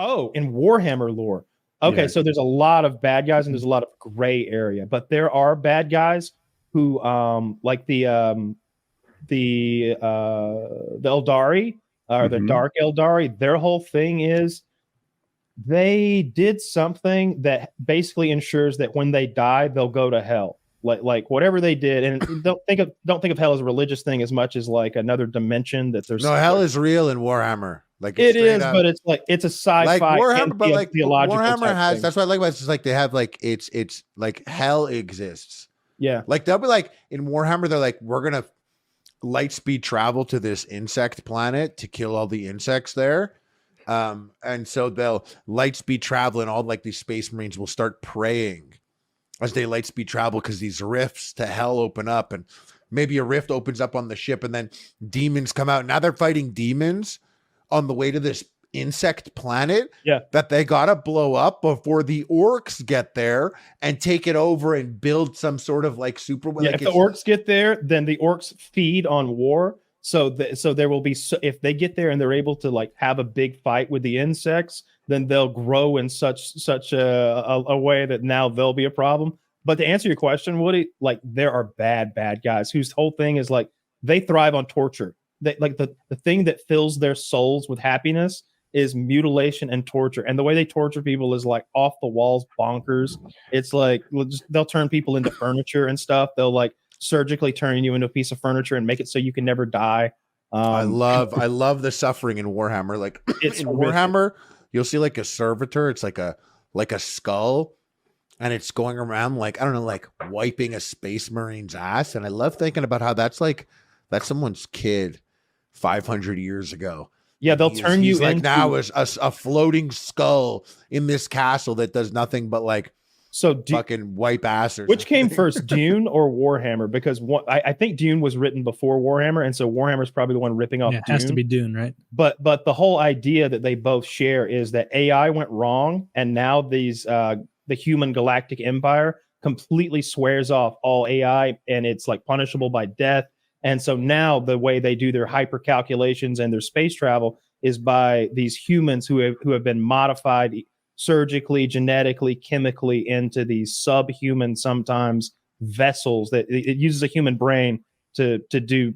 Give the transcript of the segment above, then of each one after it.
Oh, in Warhammer lore. Okay, so there's a lot of bad guys and there's a lot of gray area, but there are bad guys who like the Eldari or the Dark Eldari. Their whole thing is they did something that basically ensures that when they die, they'll go to hell. Like whatever they did, and don't think of hell as a religious thing as much as like another dimension that there's. No, hell is real in Warhammer. Like it is, but it's like it's a sci-fi. Like Warhammer, but like theological Warhammer has. thing. That's what I like about it. It's just like they have like it's like hell exists. Yeah, like they'll be like in Warhammer, they're like, we're gonna light speed travel to this insect planet to kill all the insects there. And so they'll light speed travel, and all like these space marines will start praying as they light speed travel, because these rifts to hell open up, and maybe a rift opens up on the ship, and then demons come out. Now they're fighting demons on the way to this insect planet that they gotta blow up before the orcs get there and take it over and build some sort of like super. Yeah, like if the orcs get there, then the orcs feed on war. So there will be, if they get there and they're able to like have a big fight with the insects, then they'll grow in such a way that now they'll be a problem. But to answer your question, Woody, like there are bad guys whose whole thing is like they thrive on torture. They, like the thing that fills their souls with happiness is mutilation and torture. And the way they torture people is like off the walls bonkers. It's like they'll turn people into furniture and stuff. They'll like surgically turn you into a piece of furniture and make it so you can never die. I love the suffering in Warhammer. Like it's in Warhammer, you'll see like a servitor. It's like a skull, and it's going around like, I don't know, like wiping a space marine's ass. And I love thinking about how that's someone's kid 500 years ago. Yeah, they'll turn you like into now is a floating skull in this castle that does nothing but like fucking wipe ass. Which came first, Dune or Warhammer? Because I think Dune was written before Warhammer, and so Warhammer is probably the one ripping off. Yeah, it has to be Dune, right? But the whole idea that they both share is that AI went wrong, and now the human galactic empire completely swears off all AI, and it's like punishable by death. And so now the way they do their hyper calculations and their space travel is by these humans who have been modified surgically, genetically, chemically into these subhuman, sometimes vessels that it uses a human brain to do.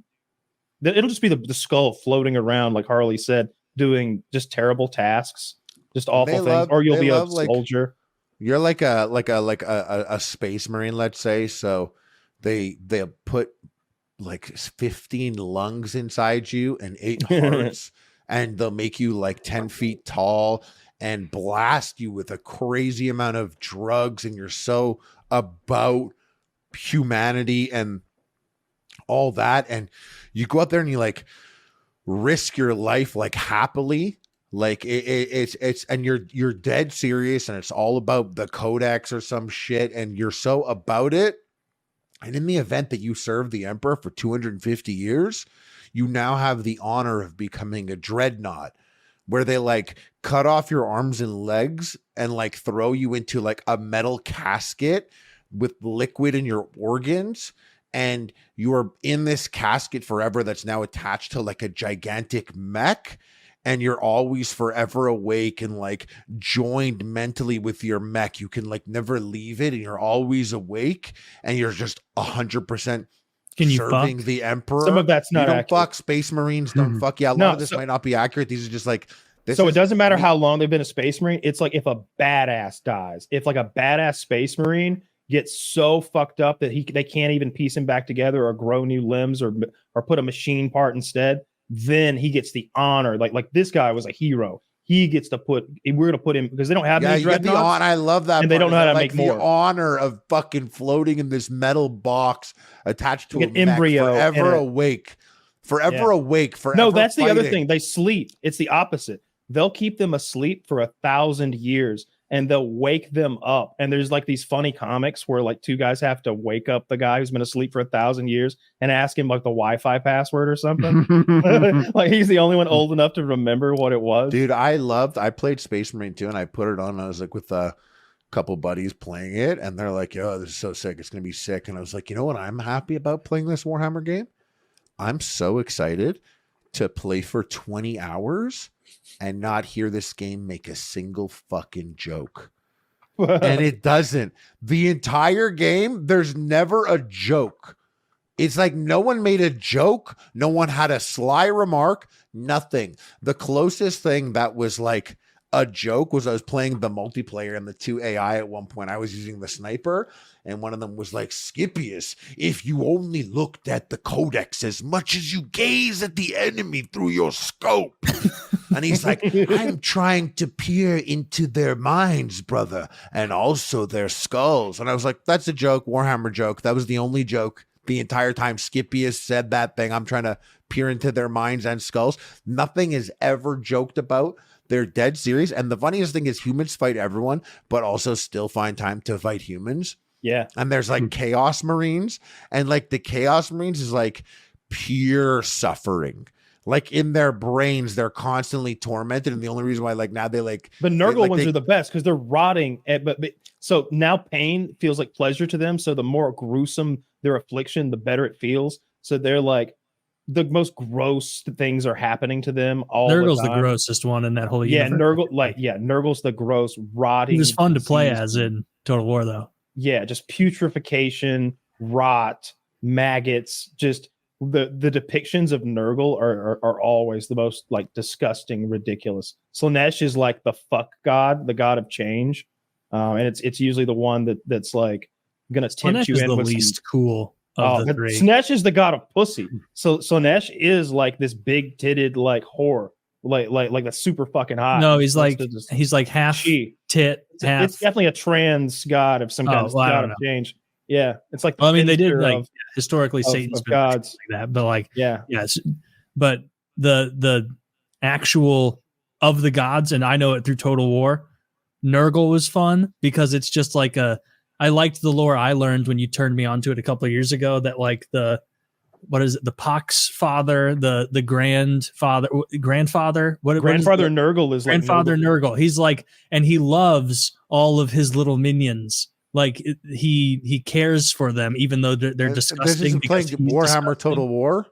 It'll just be the skull floating around, like Harley said, doing just terrible tasks, just awful things. Or you'll be a soldier. You're like a space marine, let's say. So they'll put like 15 lungs inside you and 8 hearts, and they'll make you like 10 feet tall and blast you with a crazy amount of drugs, and you're so about humanity and all that, and you go out there and you like risk your life like happily, like it's and you're dead serious, and it's all about the codex or some shit, and you're so about it. And in the event that you serve the emperor for 250 years, you now have the honor of becoming a dreadnought, where they like cut off your arms and legs and like throw you into like a metal casket with liquid in your organs. And you are in this casket forever that's now attached to like a gigantic mech. And you're always forever awake and like joined mentally with your mech. You can like never leave it, and you're always awake, and you're just 100% serving the emperor. Some of that's not accurate. Fuck space marines. Don't fuck. Yeah, a lot of this might not be accurate. These are just like this. So it doesn't matter how long they've been a space marine. It's like if a badass dies, if like a badass space marine gets so fucked up that they can't even piece him back together or grow new limbs or put a machine part instead, then he gets the honor. Like this guy was a hero. He gets to we're going to put him, because they don't have any dreadnoughts. I love that. And they don't know how to make more. The honor of fucking floating in this metal box attached to an embryo. Forever awake. Forever awake. Forever No, that's fighting. The other thing. They sleep. It's the opposite. They'll keep them asleep for 1,000 years. And they'll wake them up. And there's like these funny comics where like two guys have to wake up the guy who's been asleep for 1,000 years and ask him like the Wi-Fi password or something. Like he's the only one old enough to remember what it was. Dude, I played Space Marine 2, and I put it on. And I was like with a couple buddies playing it, and they're like, yo, this is so sick. It's going to be sick. And I was like, you know what I'm happy about playing this Warhammer game? I'm so excited to play for 20 hours and not hear this game make a single fucking joke. And it doesn't. The entire game, there's never a joke. It's like no one made a joke. No one had a sly remark. Nothing. The closest thing that was like a joke was I was playing the multiplayer and the two AI at one point. I was using the sniper, and one of them was like, Scipius, if you only looked at the codex as much as you gaze at the enemy through your scope. And he's like, I'm trying to peer into their minds, brother, and also their skulls. And I was like, that's a joke, Warhammer joke. That was the only joke the entire time Scipius said that thing. I'm trying to peer into their minds and skulls. Nothing is ever joked about. They're dead serious. And the funniest thing is humans fight everyone, but also still find time to fight humans. Yeah. And there's like Chaos Marines, and like the Chaos Marines is like pure suffering. Like in their brains, they're constantly tormented. And the only reason why like now they like the Nurgle ones are the best because they're rotting. But so now pain feels like pleasure to them. So the more gruesome their affliction, the better it feels. So they're like the most gross things are happening to them all Nurgle's the time. The grossest one in that whole universe. Universe. Nurgle's the gross, rotting. He was fun to play as in Total War though. Yeah, just putrefaction, rot, maggots, just the depictions of Nurgle are always the most like disgusting, ridiculous. Slanesh is like the fuck god, the god of change. And it's usually the one that's like gonna tempt you in the with least cool of the three. Slanesh is the god of pussy. So Slanesh is like this big titted like whore, like that's super fucking hot. No, he's like half tit, half. It's definitely a trans god of some kind. God of change. Yeah, it's like I mean, they did like historically Satan's been gods like that, but like yes, but the actual of the gods, and I know it through Total War. Nurgle was fun because it's just like I liked the lore I learned when you turned me onto it a couple of years ago. That like the Pox father, the grandfather, Nurgle is grandfather Nurgle. He's like, and he loves all of his little minions. Like he cares for them, even though they're disgusting. Playing Warhammer Total War.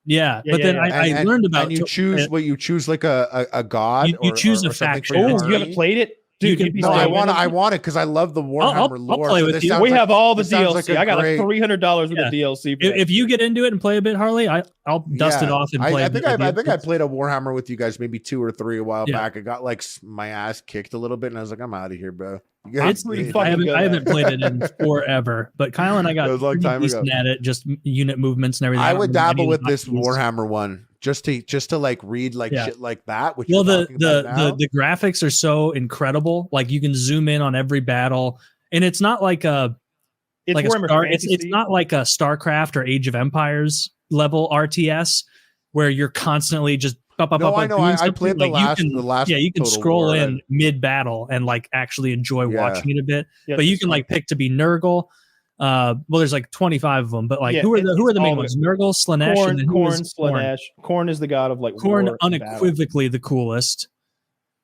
Yeah, but then I learned about. And you choose like a god. You choose a faction. Oh, you haven't played it? Dude, no, I want it because I love the Warhammer lore. I'll play with you. We have all the DLC. I got like $300 worth of DLC. If you get into it and play a bit, Harley, I'll dust it off and play. I think I played a Warhammer with you guys maybe 2 or 3 a while back. I got like my ass kicked a little bit, and I was like, I'm out of here, bro. It's pretty fucking good. I haven't played it in forever, but Kyle and I got decent at it, just unit movements and everything. I would dabble with this Warhammer one. Just to like read like shit like that. Which the graphics are so incredible. Like you can zoom in on every battle, and it's not like it's not like a StarCraft or Age of Empires level RTS where you're constantly just I know. I played the last. Yeah, you can scroll in mid battle and like actually enjoy watching it a bit. Yeah, but you can like pick to be Nurgle. Well, there's like 25 of them, but like who are the main ones? Nurgle, Slanesh, Khorne, and Slanesh. Khorne is the god of like Khorne, unequivocally the coolest.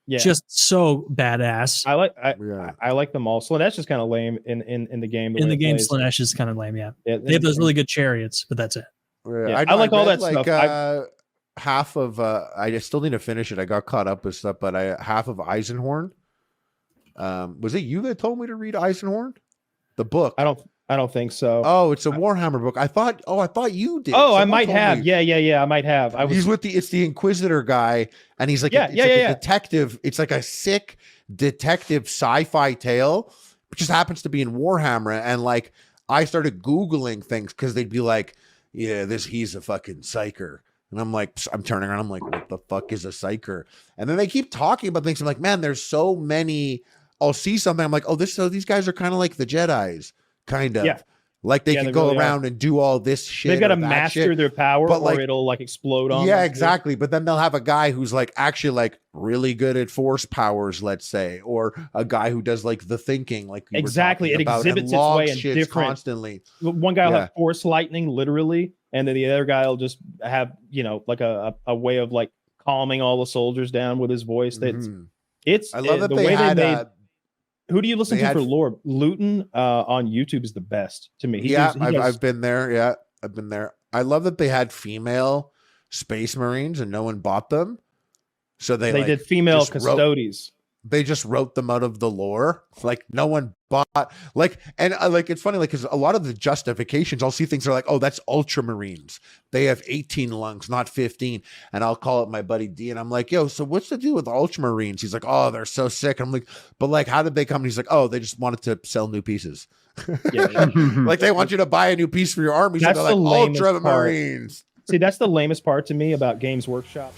Yeah, just so badass. I like them all. Slanesh is kind of lame in the game. In the game, Slanesh is kind of lame. Yeah, they have those really good chariots, but that's it. Yeah, I like all that stuff. Half of I still need to finish it. I got caught up with stuff, but half of Eisenhorn. Was it you that told me to read Eisenhorn? The book. I don't think so. Oh, it's a Warhammer book. I thought you did. Oh, I might have. Yeah. I might have. He's with it's the Inquisitor guy, and he's like a detective. It's like a sick detective sci-fi tale, which just happens to be in Warhammer. And like I started Googling things because they'd be like, he's a fucking psyker. And I'm like, I'm turning around. I'm like, what the fuck is a psyker? And then they keep talking about things. I'm like, man, there's so many. I'll see something. I'm like, these guys are kind of like the Jedis, kind of. Yeah. Like they can go around and do all this shit. They've got to master their power, but or it'll like explode on them. Yeah, exactly. But then they'll have a guy who's like actually like really good at force powers, let's say, or a guy who does like the thinking, like exactly. It exhibits its way in different constantly. One guy will have force lightning, literally, and then the other guy will just have like a way of like calming all the soldiers down with his voice. That's I love that they made. Who do you listen to for lore? Luton on YouTube is the best to me. I've been there. Yeah, I've been there. I love that they had female space marines and no one bought them. So they did female just custodies. They just wrote them out of the lore. Like no one bought like, and like, it's funny, like, cause a lot of the justifications, I'll see things are like, oh, that's ultramarines. They have 18 lungs, not 15. And I'll call up my buddy D and I'm like, yo, so what's the deal with ultramarines? He's like, oh, they're so sick. I'm like, but like, how did they come? And he's like, oh, they just wanted to sell new pieces. Yeah. Like they want you to buy a new piece for your army. So That's they're like the lamest ultramarines. See, that's the lamest part to me about Games Workshop.